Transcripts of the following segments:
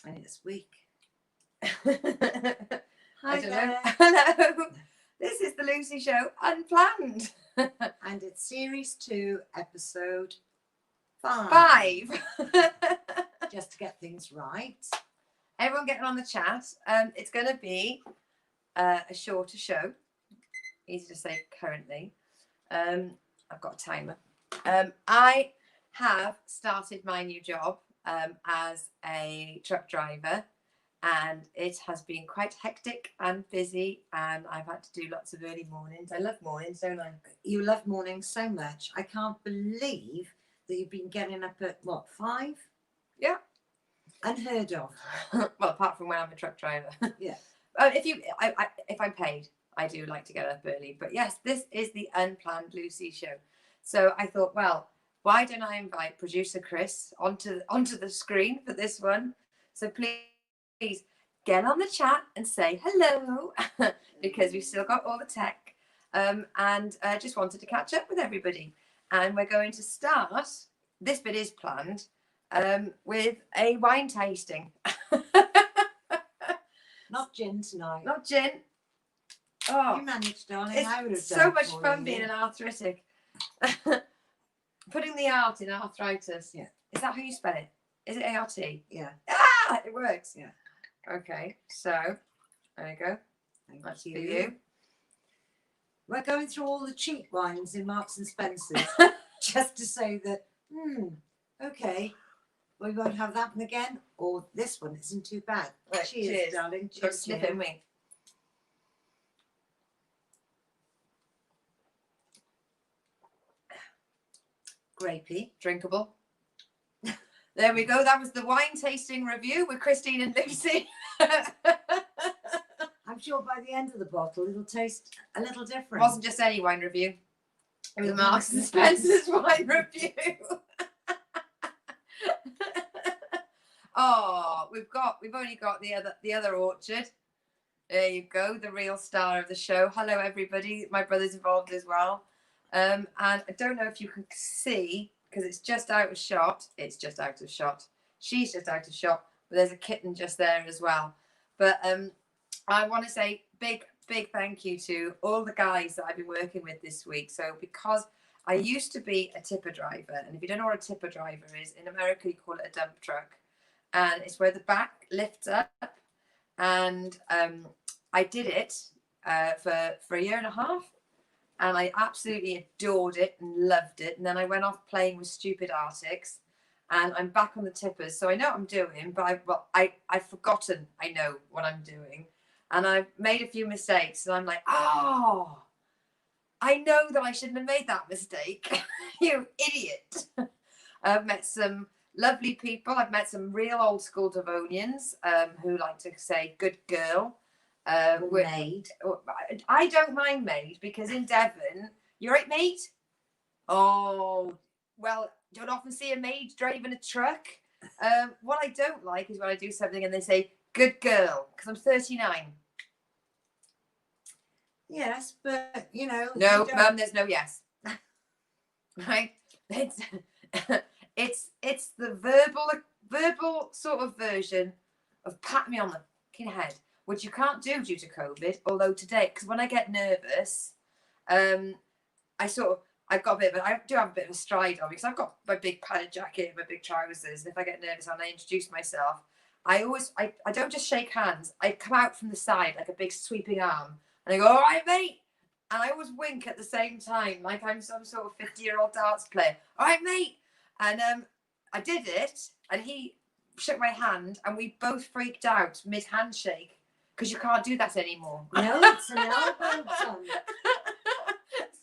And it's week. Hi I don't know. Hello. This is the Lucy Show Unplanned. And it's series 2, episode 5. 5. Just to get things right. Everyone getting on the chat. It's going to be a shorter show. Easy to say currently. I've got a timer. I have started my new job as a truck driver, and it has been quite hectic and busy, and I've had to do lots of early mornings. I love mornings, don't I? You love mornings so much. I can't believe that you've been getting up at, 5? Yeah. Unheard of. Well, apart from when I'm a truck driver. Yeah. If I'm paid, I do like to get up early. But yes, this is the Unplanned Lucy Show. So I thought, well, why don't I invite producer Chris onto the screen for this one? So please get on the chat and say hello because we've still got all the tech. And just wanted to catch up with everybody. And we're going to start, this bit is planned, with a wine tasting. Not gin tonight. Not gin. Oh, you managed, darling. it's I would have so done much for fun you. being an arthritic. Putting the art in arthritis. Yeah. Is that how you spell it? Is it A-R-T? Yeah. Ah, it works. Yeah. Okay, so there you go. That's for you. We're going through all the cheap wines in Marks and Spencer's just to say that, okay, we won't have that one again, or this one isn't too bad. Right, cheers, darling. Got Cheers, sniffing me. Grapey. Drinkable. There we go. That was the wine tasting review with Christine and Lucy. I'm sure by the end of the bottle it'll taste a little different. It wasn't just any wine review. It was Marks and Spencer's wine review. Oh, we've only got the other orchard. There you go, the real star of the show. Hello everybody. My brother's involved as well. And I don't know if you can see because it's just out of shot. It's just out of shot. She's just out of shot, but there's a kitten just there as well. But I want to say big thank you to all the guys that I've been working with this week. So because I used to be a tipper driver, and if you don't know what a tipper driver is, in America you call it a dump truck, and it's where the back lifts up. And I did it for a year and a half, and I absolutely adored it and loved it. And then I went off playing with stupid Arctics, and I'm back on the tippers. So I know what I'm doing, but I've forgotten I know what I'm doing. And I've made a few mistakes, and I'm like, oh, I know that I shouldn't have made that mistake. You idiot. I've met some lovely people. I've met some real old school Devonians who like to say good girl. Maid. I don't mind maid because in Devon, you're right, mate? Oh, well, don't often see a maid driving a truck. What I don't like is when I do something and they say, good girl, because I'm 39. Yes, but, No, Mum, there's no yes. Right? It's the verbal sort of version of pat me on the fucking head, which you can't do due to COVID. Although today, because when I get nervous, I do have a bit of a stride on because I've got my big padded jacket and my big trousers. And if I get nervous and I introduce myself, I don't just shake hands. I come out from the side like a big sweeping arm and I go, all right, mate. And I always wink at the same time, like I'm some sort of 50-year-old darts player. All right, mate. And I did it, and he shook my hand, and we both freaked out mid-handshake because you can't do that anymore. No, it's an elbow bump.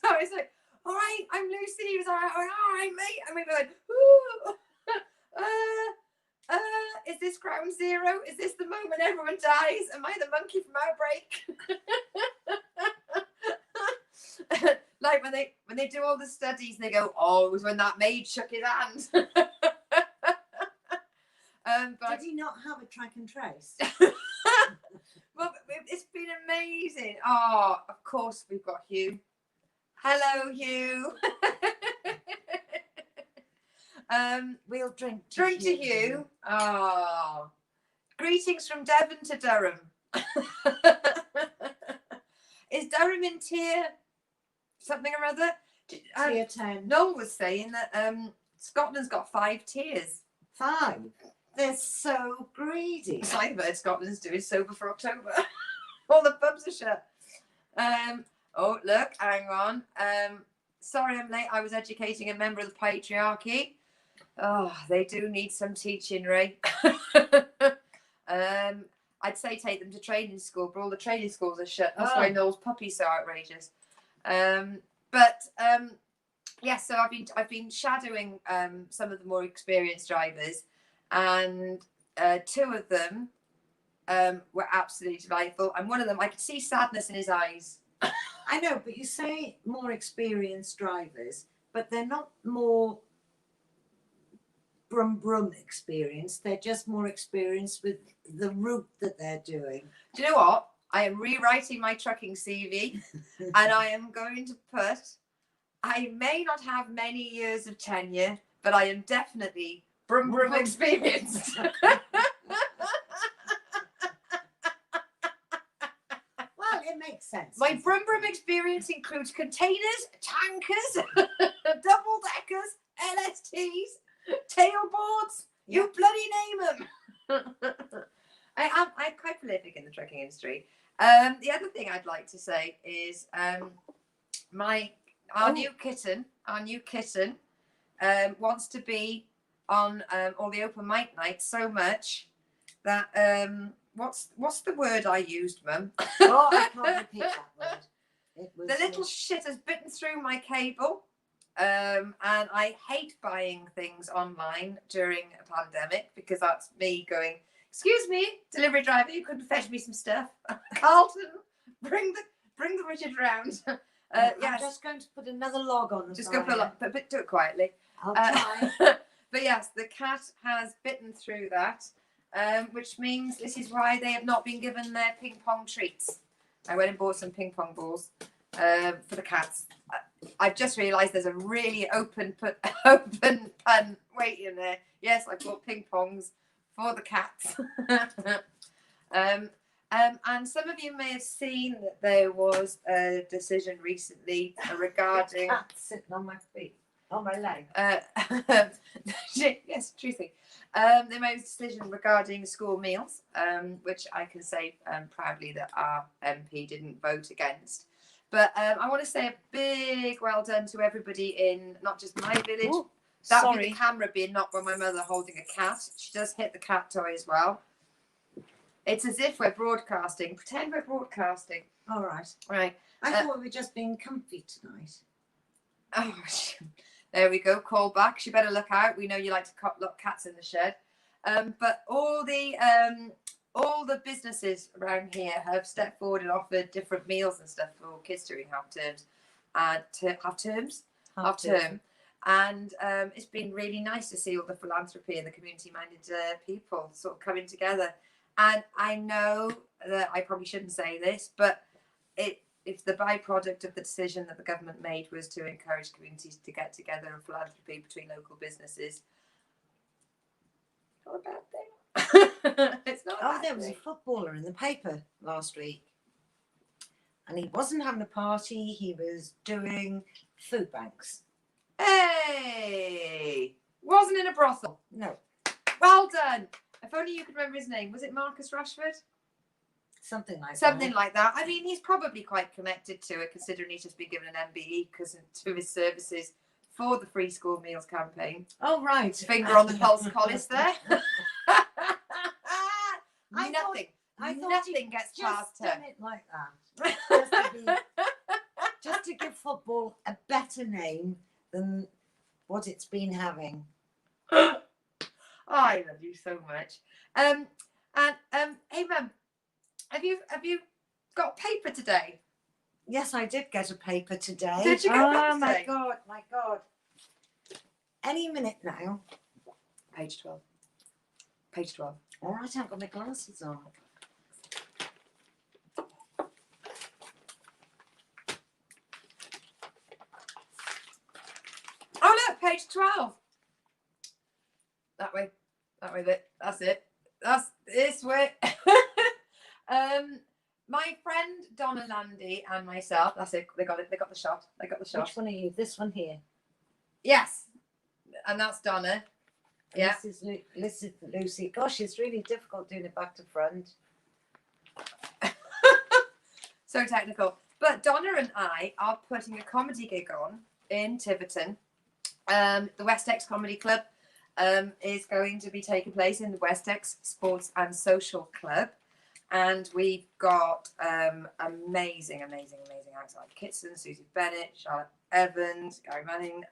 So I was like, all right, I'm Lucy. He was all right, mate. And we were like, ooh, is this ground zero? Is this the moment everyone dies? Am I the monkey from Outbreak? Like when they do all the studies and they go, oh, it was when that maid shook his hand. Did he not have a track and trace? Well, it's been amazing. Oh, of course we've got Hugh. Hello, Hugh. We'll drink to Hugh. Oh, Greetings from Devon to Durham. Is Durham in tier something or other? Tier 10. Noel was saying that Scotland's got 5 tiers. 5. They're so greedy. It's like that Scotland's doing sober for October. All the pubs are shut. Oh, look, hang on. Sorry I'm late. I was educating a member of the patriarchy. Oh, they do need some teaching, Ray. I'd say take them to training school, but all the training schools are shut. That's why Noel's puppy's so outrageous. Yeah, so I've been shadowing some of the more experienced drivers, and 2 of them were absolutely delightful, and one of them I could see sadness in his eyes. I know, but you say more experienced drivers, but they're not more brum experienced. They're just more experienced with the route that they're doing. Do you know what? I am rewriting my trucking CV, and I am going to put, I may not have many years of tenure, but I am definitely brum experienced. Well, it makes sense. My brum experience includes containers, tankers, double-deckers, LSTs, tailboards, you bloody name them. I'm quite prolific in the trucking industry. The other thing I'd like to say is our new kitten wants to be on all the open mic nights so much that what's the word I used, Mum? Oh, I can't repeat that word. It was, the little shit has bitten through my cable, and I hate buying things online during a pandemic because that's me going, excuse me, delivery driver, you couldn't fetch me some stuff. Carlton, bring the Richard round. I'm Yes. just going to put another log on the Just fire. go put a lot, but do it quietly. I'll try. But yes, the cat has bitten through that, which means this is why they have not been given their ping pong treats. I went and bought some ping pong balls for the cats. I've just realised there's a really open pun waiting there. Yes, I bought ping pongs for the cats. And some of you may have seen that there was a decision recently regarding Cat sitting on my feet, on my leg. yes, true thing. They made a decision regarding school meals, which I can say proudly that our MP didn't vote against. But I want to say a big well done to everybody in not just my village. Ooh, That would be sorry. the camera being knocked by my mother holding a cat. She does hit the cat toy as well. It's as if we're broadcasting. Pretend we're broadcasting. All right. Right. I thought we were just being comfy tonight. Oh, there we go. Call back. She better look out. We know you like to lock cats in the shed. But all the businesses around here have stepped forward and offered different meals and stuff for kids during half terms and half term. And it's been really nice to see all the philanthropy and the community-minded people sort of coming together. And I know that I probably shouldn't say this, but if the byproduct of the decision that the government made was to encourage communities to get together and philanthropy between local businesses, not a bad thing. It's not. Oh, there was a footballer in the paper last week, and he wasn't having a party. He was doing food banks. Hey, wasn't in a brothel. No, Well done. If only you could remember his name. Was it Marcus Rashford? something like Something that. like that. I mean, he's probably quite connected to it, considering he's just been given an MBE because of his services for the free school meals campaign. Oh, right. Finger on the pulse, Collis there. Nothing. I thought Nothing he'd gets just past done her. it like that. Just to give football a better name than what it's been having. Oh, I love you so much. Hey, Mum, have you got paper today? Yes, I did get a paper today. Did you get one Oh, my today? God, my God. Any minute now. Page 12. Page 12. All right, I've got my glasses on. Oh, look, page 12. That way. That's it. That's this way. Ray and myself. That's it. They got it. They got the shot. They got the shot. Which one are you? This one here. Yes. And that's Donna. And Yeah. This is Lucy. Gosh, it's really difficult doing it back to front. So technical. But Donna and I are putting a comedy gig on in Tiverton. The Westex Comedy Club is going to be taking place in the Westex Sports and Social Club. And we've got amazing acts like Kitson, Susie Bennett, Charlotte Evans, Gary Manning,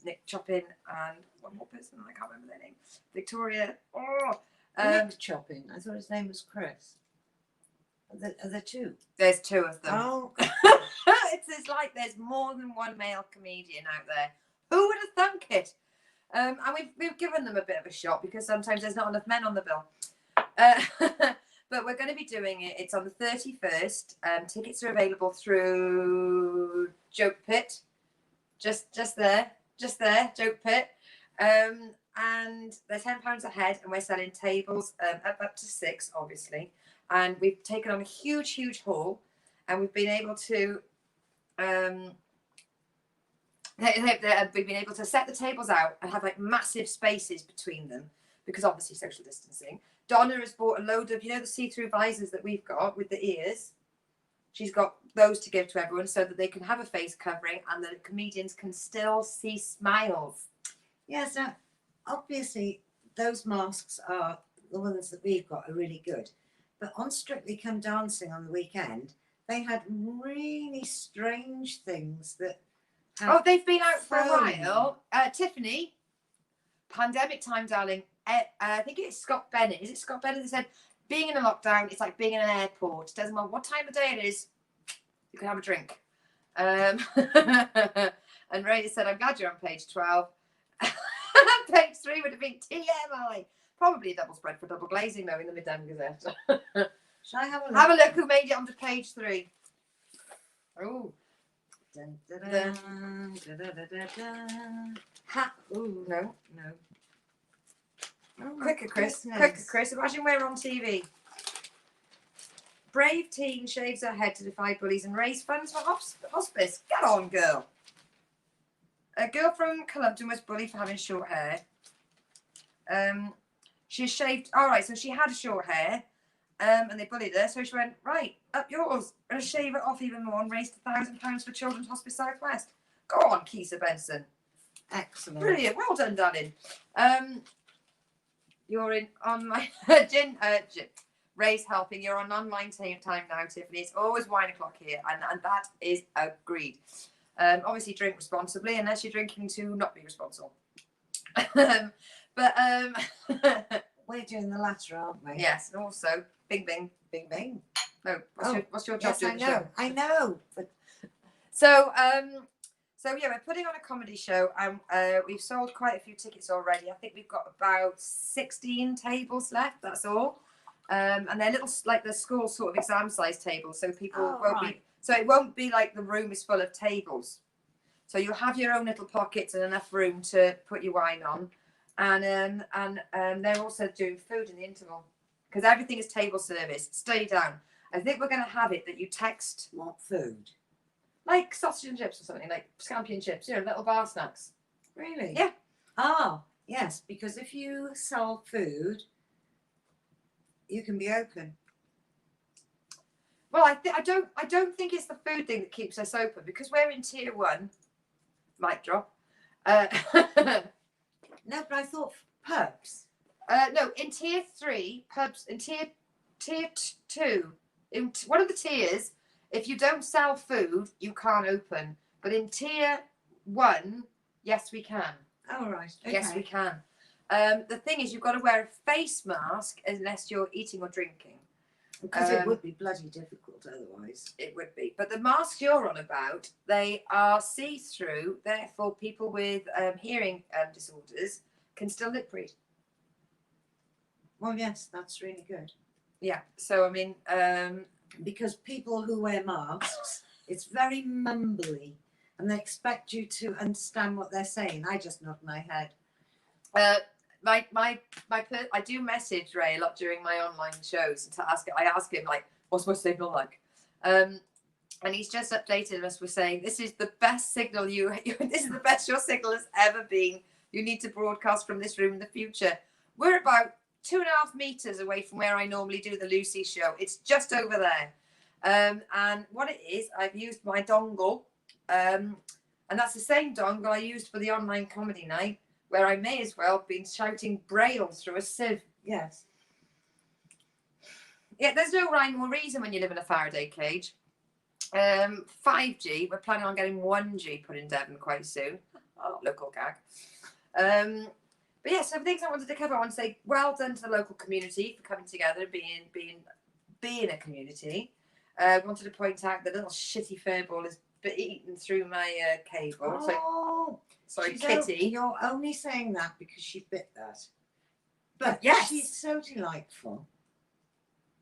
Nick Choppin, and one more person, I can't remember their name. Victoria. Nick Choppin. I thought his name was Chris. Are there two? There's two of them. Oh, It's like there's more than one male comedian out there. Who would have thunk it? And we've given them a bit of a shot because sometimes there's not enough men on the bill. But we're going to be doing it. It's on the 31st. Tickets are available through Joke Pit. Just there, Joke Pit. And they're £10 a head, and we're selling tables up to 6, obviously. And we've taken on a huge hall, and we've been able to we've been able to set the tables out and have like massive spaces between them because obviously social distancing. Donna has bought a load of, the see-through visors that we've got with the ears. She's got those to give to everyone so that they can have a face covering and the comedians can still see smiles. yes. Now, obviously, those masks are the ones that we've got are really good. But on Strictly Come Dancing on the weekend, they had really strange things that. Oh, they've been out for a foam. while. Tiffany, pandemic time, darling. I think it's Scott Bennett. Is it Scott Bennett that said, being in a lockdown, it's like being in an airport. It doesn't matter what time of day it is, you can have a drink. And Ray said, I'm glad you're on page 12. Page 3 would have been TMI. Probably a double spread for double glazing, though, in the Midland Gazette. Shall I have a look? Have a look who made it onto page 3. Oh. Dun, dun, dun, dun, dun, dun, dun. Ha! Ooh, No. Oh, my Quicker, Chris. goodness. Quicker, Chris. Imagine we're on TV. Brave teen shaves her head to defy bullies and raise funds for hospice. Get on, girl. A girl from Cullompton was bullied for having short hair. She shaved. All right, so she had short hair, and they bullied her. So she went, right, up yours. I'm going to shave it off even more and raise £1,000 for Children's Hospice South West. Go on, Kisa Benson. Excellent. Brilliant. Well done, darling. You're in online. Ray's helping. You're on online time now, Tiffany. It's always wine o'clock here, and that is agreed. Obviously, drink responsibly, unless you're drinking to not be responsible. We're doing the latter, aren't we? Yes, and also, bing, bing. Bing bang. No, what's your job Yes, doing? I know. But So yeah, we're putting on a comedy show, and we've sold quite a few tickets already. I think we've got about 16 tables left. That's all, and they're little, like the school sort of exam-sized tables, so people won't be. So it won't be like the room is full of tables. So you'll have your own little pockets and enough room to put your wine on, and they're also doing food in the interval because everything is table service. Stay down. I think we're going to have it that you text what food? like sausage and chips or something, like scampi and chips, little bar snacks. Really? Yeah. Ah, yes, because if you sell food, you can be open. Well, I don't think it's the food thing that keeps us open because we're in tier 1. Mic drop. No, but I thought pubs. No, in tier 3 pubs, in tier 2, in one of the tiers, if you don't sell food, you can't open. But in tier 1, yes, we can. Oh, right. Okay. Yes, we can. The thing is, you've got to wear a face mask unless you're eating or drinking. Because it would be bloody difficult otherwise. It would be. But the masks you're on about, they are see-through. Therefore, people with hearing disorders can still lip read. Well, yes, that's really good. Yeah. So, I mean... because people who wear masks, it's very mumbly. And they expect you to understand what they're saying. I just nod my head. I do message Ray a lot during my online shows to ask. I ask him like, "What's my signal like?" and he's just updated us with saying this is the best signal this is the best your signal has ever been. You need to broadcast from this room in the future. We're about 2.5 meters away from where I normally do the Lucy show. It's just over there. And what it is, I've used my dongle, and that's the same dongle I used for the online comedy night, where I may as well have been shouting braille through a sieve. Yes. Yeah, there's no rhyme or reason when you live in a Faraday cage. 5G, we're planning on getting 1G put in Devon quite soon. Oh, local gag. But yeah, so things I wanted to cover, I want to say well done to the local community for coming together and being a community. Wanted to point out the little shitty furball has been eaten through my cable. Oh, sorry, Kitty. You're only saying that because she bit that. But yes, she's so delightful.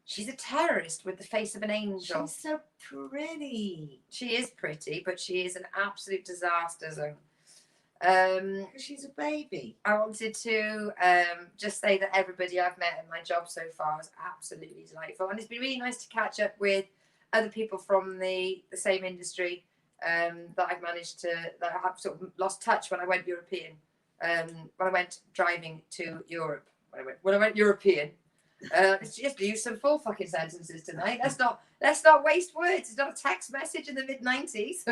She's a terrorist with the face of an angel. She's so pretty. She is pretty, but she is an absolute disaster zone. She's a baby. I wanted to just say that everybody I've met in my job so far is absolutely delightful, and it's been really nice to catch up with other people from the same industry that I've managed to, that I have sort of lost touch when I went European, when I went driving to Europe. When I went European. Let's just use some full fucking sentences tonight. Let's not waste words. It's not a text message in the mid-90s.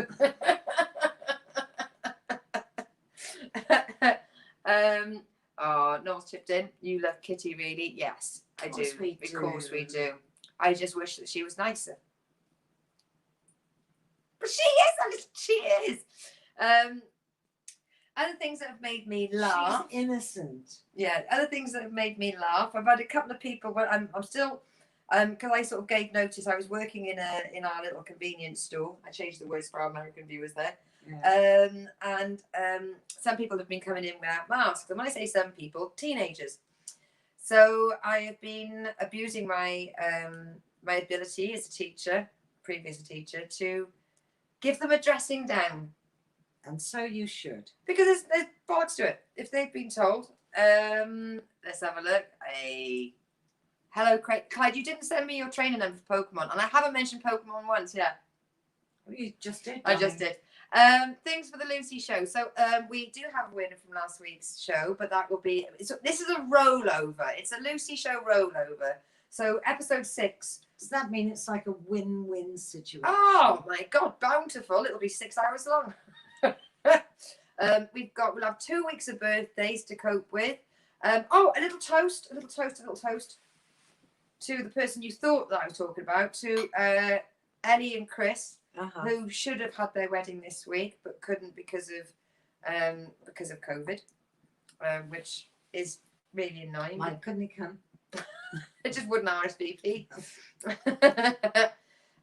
North chipped in. You love Kitty, really? Yes, I do. Of course we do. I just wish that she was nicer. But she is. Other things that have made me laugh. She's innocent. Yeah, other things that have made me laugh. I've had a couple of people. Well, I'm still, because I sort of gave notice. I was working in our little convenience store. I changed the words for our American viewers there. Yeah. And some people have been coming in without masks. And when I say some people, teenagers. So I have been abusing my my ability as a teacher, previous teacher, to give them a dressing down. And so you should. Because there's bollocks to it. If they've been told, let's have a look. Hey. Hello, Clyde. You didn't send me your trainer number for Pokemon. And I haven't mentioned Pokemon once yet. You just did. I just did. Things for the Lucy show. So we do have a winner from last week's show, but that will be... this is a rollover. It's a Lucy show rollover. So episode 6. Does that mean it's like a win-win situation? Oh, my God. Bountiful. It'll be 6 hours long. We'll have 2 weeks of birthdays to cope with. A little toast to the person you thought that I was talking about, to Ellie and Chris, who should have had their wedding this week but couldn't because of COVID, which is really annoying. Why couldn't he come? It just wouldn't RSVP.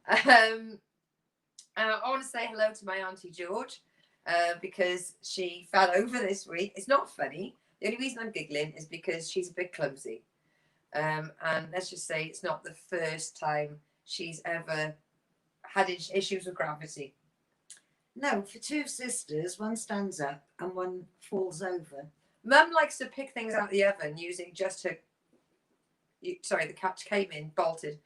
I want to say hello to my Auntie George. Because she fell over this week. It's not funny. The only reason I'm giggling is because she's a bit clumsy. And let's just say it's not the first time she's ever had issues with gravity. No, for 2 sisters, one stands up and one falls over. Mum likes to pick things out of the oven using just her... Sorry, the cat came in, bolted.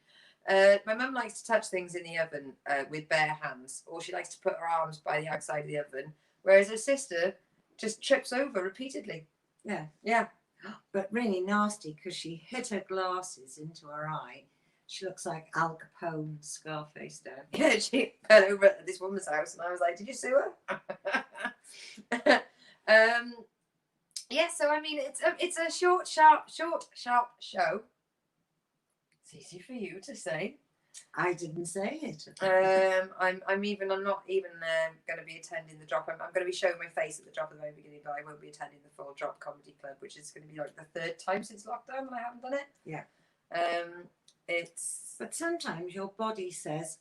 My mum likes to touch things in the oven with bare hands, or she likes to put her arms by the outside of the oven, whereas her sister just trips over repeatedly. Yeah. But really nasty because she hit her glasses into her eye. She looks like Al Capone, Scarface down. Yeah, she fell over at this woman's house, and I was like, "Did you sue her?" Yeah. So I mean, it's a short, sharp show. Easy for you to say. I didn't say it. I'm not even going to be attending the drop. I'm going to be showing my face at the drop at the very beginning, but I won't be attending the full drop comedy club, which is going to be like the 3rd time since lockdown that I haven't done it. Yeah. But sometimes your body says,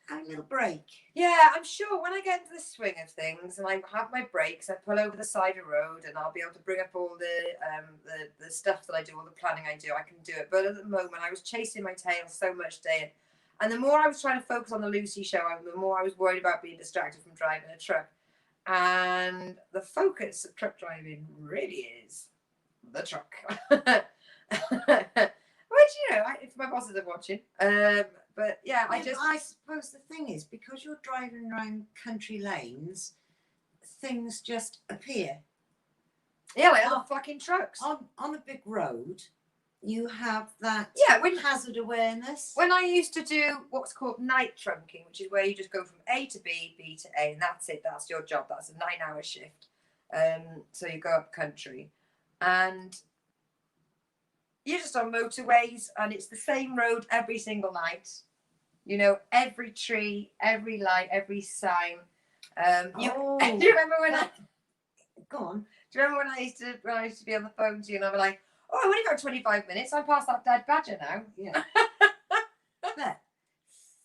"A little break." Yeah, I'm sure when I get into the swing of things and I have my breaks, I pull over the side of the road and I'll be able to bring up all the stuff that I do, all the planning I do. I can do it. But at the moment, I was chasing my tail so much day, and the more I was trying to focus on the Lucy show, the more I was worried about being distracted from driving a truck. And the focus of truck driving really is the truck. Which, if my bosses are watching, but But yeah, I suppose the thing is, because you're driving around country lanes, things just appear. Yeah, like other fucking trucks. On a big road, you have that hazard awareness. When I used to do what's called night trunking, which is where you just go from A to B, B to A, and that's it. That's your job. That's a 9-hour shift. So you go up country, and you're just on motorways, and it's the same road every single night. You know, every tree, every light, every sign. Do you remember when Go on. Do you remember when I used to be on the phone to you and I'd be like, oh, I've only got 25 minutes. I'm past that dead badger now. Yeah. But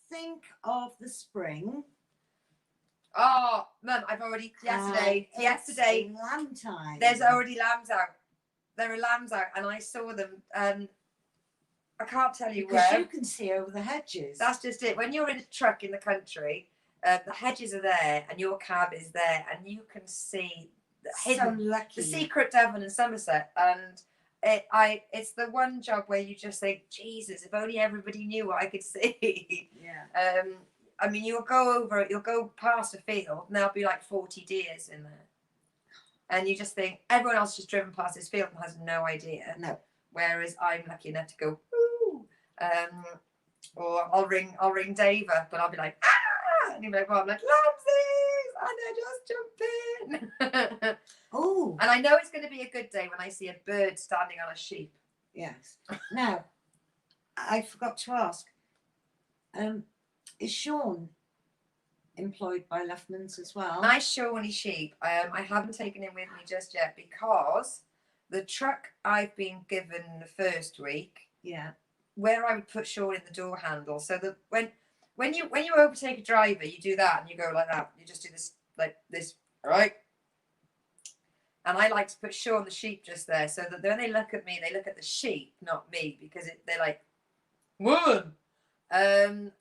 think of the spring. Oh, Mum, I've already yesterday. Lamb time. There's already lambs out. There are lambs out, and I saw them. I can't tell you because where. You can see over the hedges. That's just it. When you're in a truck in the country, the hedges are there, and your cab is there, and you can see so lucky. The secret Devon and Somerset, and it's the one job where you just think, Jesus, if only everybody knew what I could see. Yeah. I mean, you'll go past a field, and there'll be like 40 deers in there, and you just think everyone else just driven past this field and has no idea. No. Whereas I'm lucky enough to go, woo, or I'll ring Dave up, and I'll be like, ah, and he'll be like, well, I'm like, Lamsies, and they're just jumping. Oh. And I know it's going to be a good day when I see a bird standing on a sheep. Yes. Now, I forgot to ask, is Sean employed by Luffman's as well? Nice Shawnee sheep. I haven't taken him with me just yet because the truck I've been given the first week, yeah, where I would put Sean in the door handle, so that when you overtake a driver, you do that and you go like that. You just do this like this, all right? And I like to put Sean the sheep just there, so that when they look at me, they look at the sheep, not me, because they're like, woman. I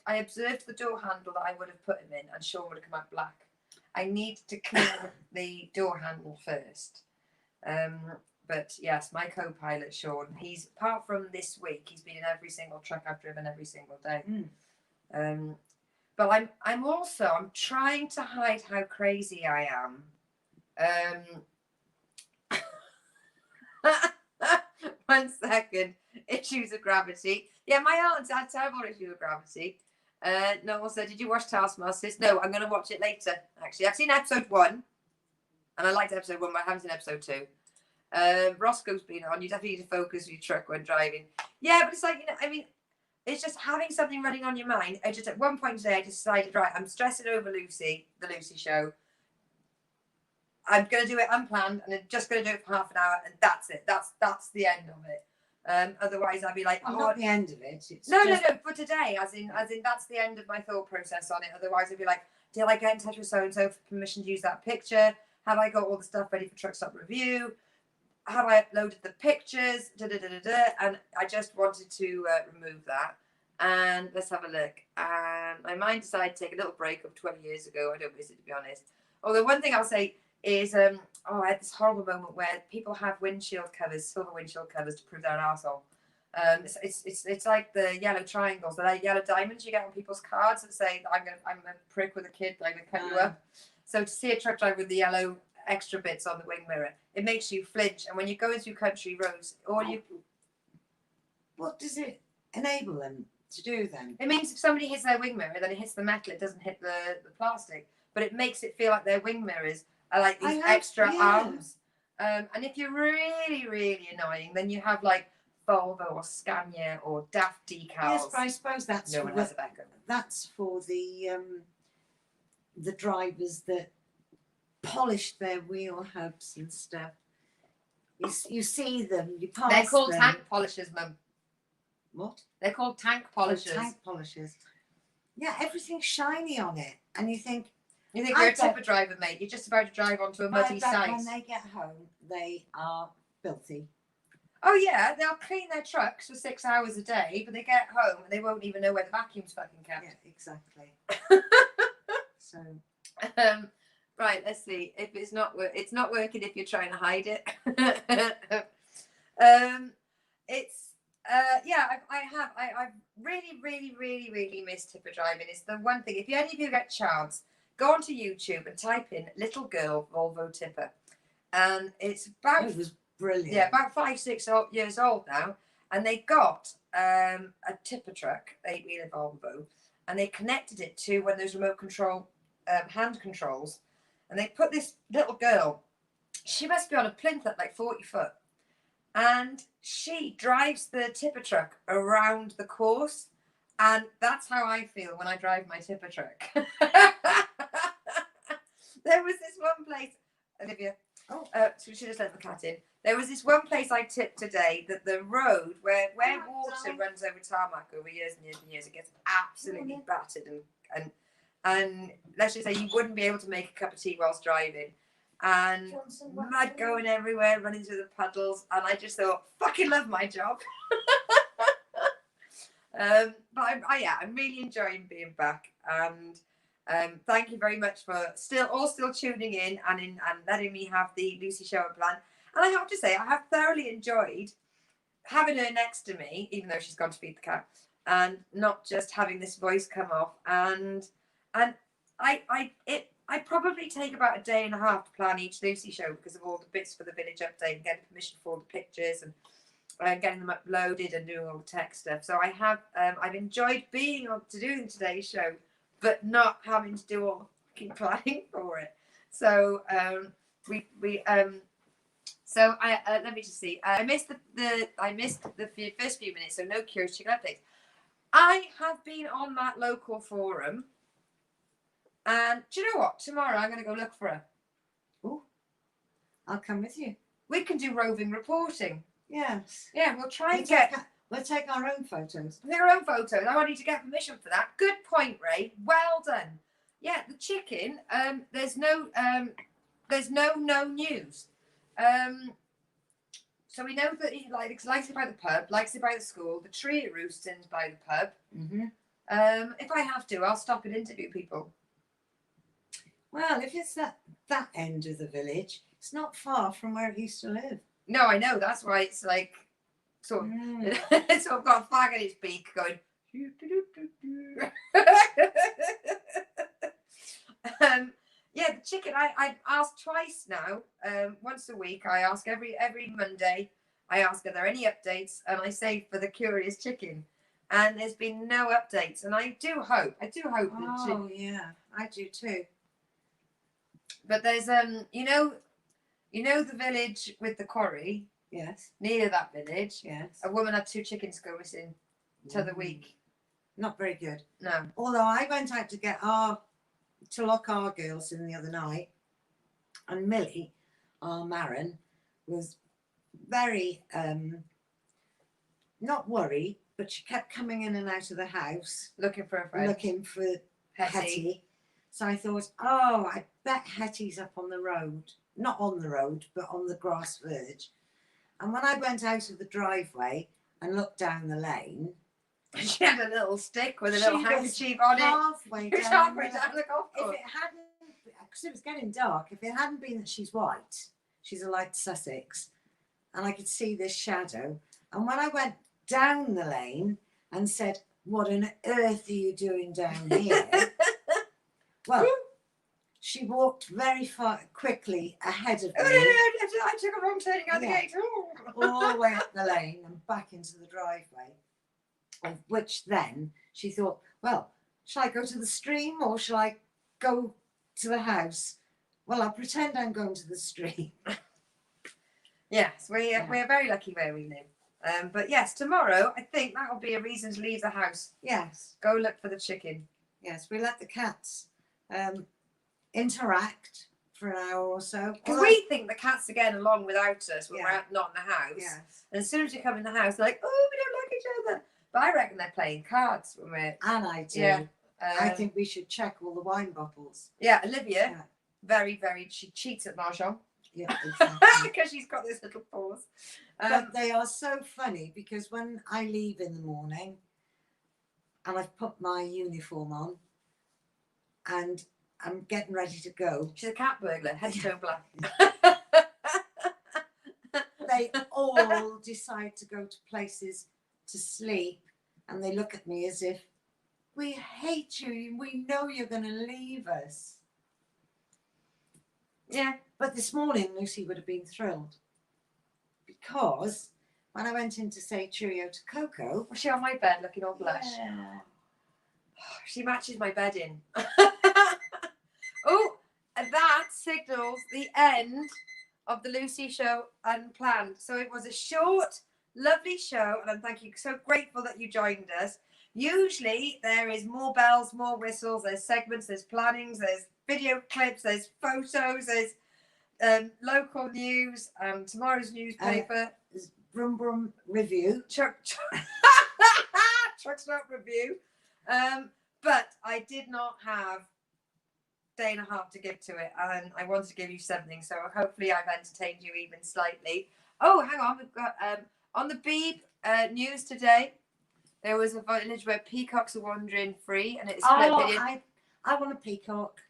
observed the door handle that I would have put him in, and Sean would have come out black. I need to clean the door handle first. But yes, my co-pilot Sean, he's apart from this week, he's been in every single truck I've driven every single day. But I'm trying to hide how crazy I am. 1 second. Issues of gravity. Yeah, my aunt had terrible issues of gravity. Noel said, did you watch Taskmasters? No, I'm going to watch it later, actually. I've seen episode 1, and I liked episode 1, but I haven't seen episode 2. Roscoe's been on. You definitely need to focus your truck when driving. Yeah, but it's like, you know, I mean, it's just having something running on your mind. At one point today, I decided, right, I'm stressing over Lucy, the Lucy show. I'm going to do it unplanned, and I'm just going to do it for half an hour, and that's it. That's the end of it. Otherwise, I'd be like, oh, not the end of it. It's no. For today, as in, that's the end of my thought process on it. Otherwise, I'd be like, did I get in touch with so and so for permission to use that picture? Have I got all the stuff ready for Truck Stop Review? Have I uploaded the pictures? And I just wanted to remove that. And let's have a look. And my mind decided to take a little break of 20 years ago. I don't miss it, to be honest. Although one thing I'll say is, I had this horrible moment where people have windshield covers, silver windshield covers, to prove they're an arsehole. It's like the yellow triangles, the yellow diamonds you get on people's cards that say, I'm a prick with a kid, I'm going to cut you up. So to see a truck driver with the yellow extra bits on the wing mirror, it makes you flinch. And when you're going through country roads, what does it enable them to do then? It means if somebody hits their wing mirror, then it hits the metal, it doesn't hit the plastic. But it makes it feel like their wing mirrors are like these extra arms. And if you're really, really annoying, then you have like Volvo or Scania or Daft decals. Yes, but I suppose that's no one has a backup. That's for the drivers that polish their wheel hubs and stuff. You see them, you pass them. They're called tank polishers, Mum. What? They're called tank polishers. Tank polishers. Yeah, everything's shiny on it, and you think you're a tipper driver, mate. You're just about to drive onto a muddy site. When they get home, they are filthy. Oh yeah, they'll clean their trucks for 6 hours a day, but they get home and they won't even know where the vacuum's fucking kept. Yeah, exactly. So, right, let's see. If it's not working if you're trying to hide it. Yeah, I have. I've really, really, really, really missed tipper driving. It's the one thing. If any of you get a chance, go onto YouTube and type in "little girl Volvo tipper," and it's about It was brilliant. yeah, about 5-6 years old now, and they got a tipper truck, 8-wheeler Volvo, and they connected it to one of those remote control hand controls, and they put this little girl. She must be on a plinth at like 40 foot. And she drives the tipper truck around the course. And that's how I feel when I drive my tipper truck. There was this one place, Olivia. Oh. So we should have let the cat in. There was this one place I tipped today that the road where water runs over tarmac over years and years and years, it gets absolutely battered and let's just say you wouldn't be able to make a cup of tea whilst driving. And mud going everywhere, running through the puddles, and I just thought, fucking love my job. But I'm really enjoying being back, and thank you very much for still tuning in and letting me have the Lucy Show plan. And I have to say, I have thoroughly enjoyed having her next to me, even though she's gone to feed the cat, and not just having this voice come off. And I probably take about a day and a half to plan each Lucy Show because of all the bits for the village update and getting permission for all the pictures and getting them uploaded and doing all the tech stuff. So I have I've enjoyed being on to doing today's show, but not having to do all the fucking planning for it. So so let me just see. I missed the first few minutes, so no Curious Chicken updates. I have been on that local forum. And do you know what? Tomorrow I'm going to go look for her. Oh, I'll come with you. We can do roving reporting. Yes. Yeah, we'll try and get. We'll take our own photos. Their own photos. I need to get permission for that. Good point, Ray. Well done. Yeah, the chicken. There's no news. So we know that he likes it by the pub, likes it by the school. The tree it roosts in by the pub. Mm-hmm. If I have to, I'll stop and interview people. Well, if it's that end of the village, it's not far from where it used to live. No, I know. That's why it's like sort of, it's sort of got a flag in its beak going. Yeah, the chicken. I asked twice now. Once a week, I ask every Monday. I ask, are there any updates? And I say for the curious chicken. And there's been no updates. And I do hope. Oh yeah, I do too. But there's you know the village with the quarry. Yes. Near that village. Yes. A woman had 2 chickens go missing the other week. Not very good. No. Although I went out to lock our girls in the other night, and Millie, our Marin, was very not worried, but she kept coming in and out of the house Looking for a friend. looking for Hetty. Hetty. So I thought, oh, I bet Hetty's up on the road. Not on the road, but on the grass verge. And when I went out of the driveway and looked down the lane, she had a little stick with a little handkerchief on it. Halfway It was down halfway down the golf If course. it hadn't, because it was getting dark, if it hadn't been that she's white, she's a light Sussex, and I could see this shadow. And when I went down the lane and said, what on earth are you doing down here? Well, she walked very quickly ahead of me. I took a wrong turning out the gate. All the way up the lane and back into the driveway. Of which then she thought, well, shall I go to the stream or shall I go to the house? Well, I'll pretend I'm going to the stream. Yes, we're very lucky where we live. But yes, tomorrow I think that will be a reason to leave the house. Yes. Go look for the chicken. Yes, we let the cats interact for an hour or so. Because we think the cats are getting along without us when we're not in the house. Yes. And as soon as you come in the house, they're like, oh, we don't like each other. But I reckon they're playing cards when we're. And I do. Yeah. I think we should check all the wine bottles. Yeah, Olivia, Yeah. very, she cheats at Mahjong. Yeah, exactly. Because she's got this little paws. But they are so funny because when I leave in the morning and I've put my uniform on and I'm getting ready to go, She's a cat burglar, head to toe black. they all decide to go to places to sleep and they look at me as if, we hate you, we know you're going to leave us. Yeah. But this morning, Lucy would have been thrilled because when I went in to say cheerio to Coco, Was she on my bed looking all blush? yeah, She matches my bedding. Oh, and that signals the end of the Lucy Show Unplanned. So it was a short, lovely show, and I'm so grateful that you joined us. Usually there is more bells, more whistles, there's segments, there's plannings, there's video clips, there's photos, there's local news, tomorrow's newspaper. Brum Brum review. Truck stop review. But I did not have day and a half to give to it, and I wanted to give you something, so hopefully I've entertained you even slightly. Oh, hang on, we've got on the Beeb news today, there was a village where peacocks are wandering free, and it's split billion. I want a peacock.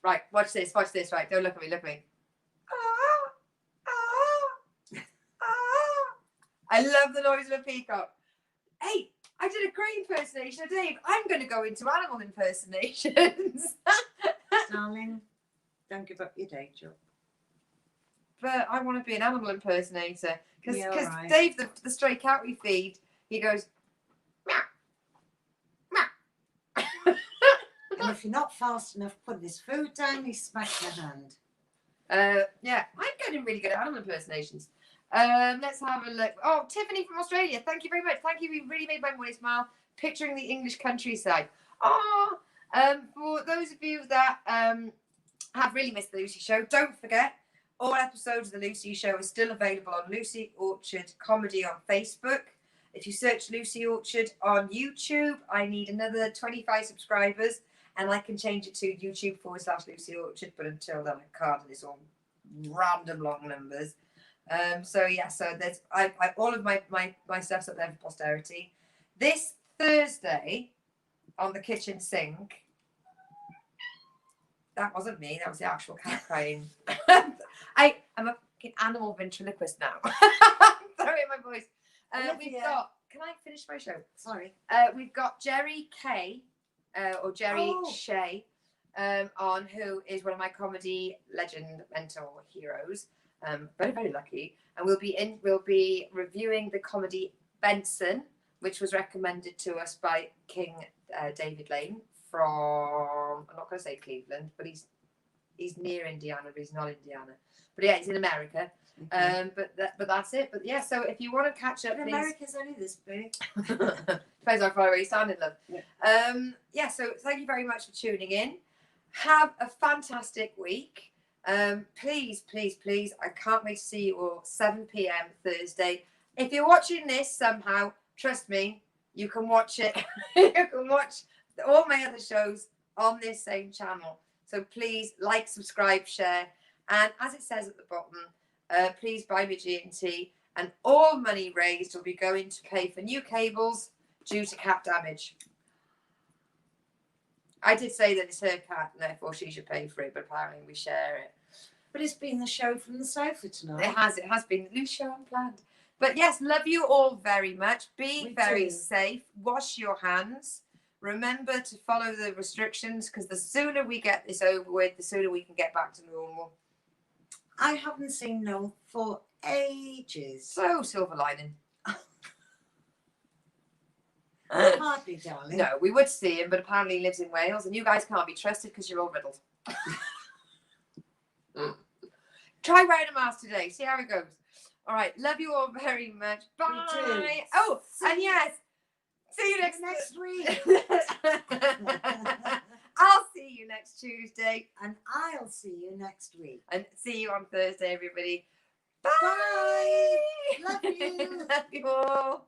Right, watch this, right, don't look at me. I love the noise of a peacock. Hey, I did a great impersonation of Dave. I'm going to go into animal impersonations. Darling, don't give up your day job. But I want to be an animal impersonator. Because Yeah, right. Dave, the stray cat we feed, he goes, meow, meow. And if you're not fast enough putting his food down, he smacks your hand. Yeah, I'm getting really good at animal impersonations. Let's have a look. Oh, Tiffany from Australia, thank you very much. Thank you, you really made my morning smile. Picturing the English countryside. Oh, for those of you that have really missed the Lucy Show, don't forget, all episodes of the Lucy Show are still available on Lucy Orchard Comedy on Facebook. If you search Lucy Orchard on YouTube, I need another 25 subscribers, and I can change it to YouTube/Lucy Orchard, but until then I can't, and it's all random long numbers. So there's all of my stuff's up there for posterity. This Thursday on the kitchen sink, that wasn't me, that was the actual cat crying. I'm a fucking animal ventriloquist now. Sorry, my voice. We've got, can I finish my show? Sorry. We've got Jerry Kay, or Jerry Shea, on, who is one of my comedy legend mentor heroes. Very, very lucky. And we'll be reviewing the comedy Benson, which was recommended to us by King David Lane from, I'm not going to say Cleveland, but he's near Indiana, but he's not Indiana. But yeah, he's in America. Okay. But that's it. But yeah, so if you want to catch up, America's only this big. Depends how far away you sounded, love. Yeah. So thank you very much for tuning in. Have a fantastic week. Please, I can't wait to see you all 7 p.m. Thursday. If you're watching this somehow, trust me, you can watch it. You can watch all my other shows on this same channel. So please like, subscribe, share, and as it says at the bottom, please buy me G&T, and all money raised will be going to pay for new cables due to cat damage. I did say that it's her cat and therefore she should pay for it, but apparently we share it. But it's been the show from the sofa tonight. It has been the Lucy Show Unplanned. But yes, love you all very much. Be very safe. Wash your hands. Remember to follow the restrictions, because the sooner we get this over with, the sooner we can get back to normal. I haven't seen Noel for ages. So silver lining. Hardly, darling. No, we would see him, but apparently he lives in Wales, and you guys can't be trusted because you're all riddled. Try wearing a mask today. See how it goes. All right. Love you all very much. Bye. Oh, and yes. See you next week. I'll see you next Tuesday. And I'll see you next week. And see you on Thursday, everybody. Bye. Bye. Love you. Love you all.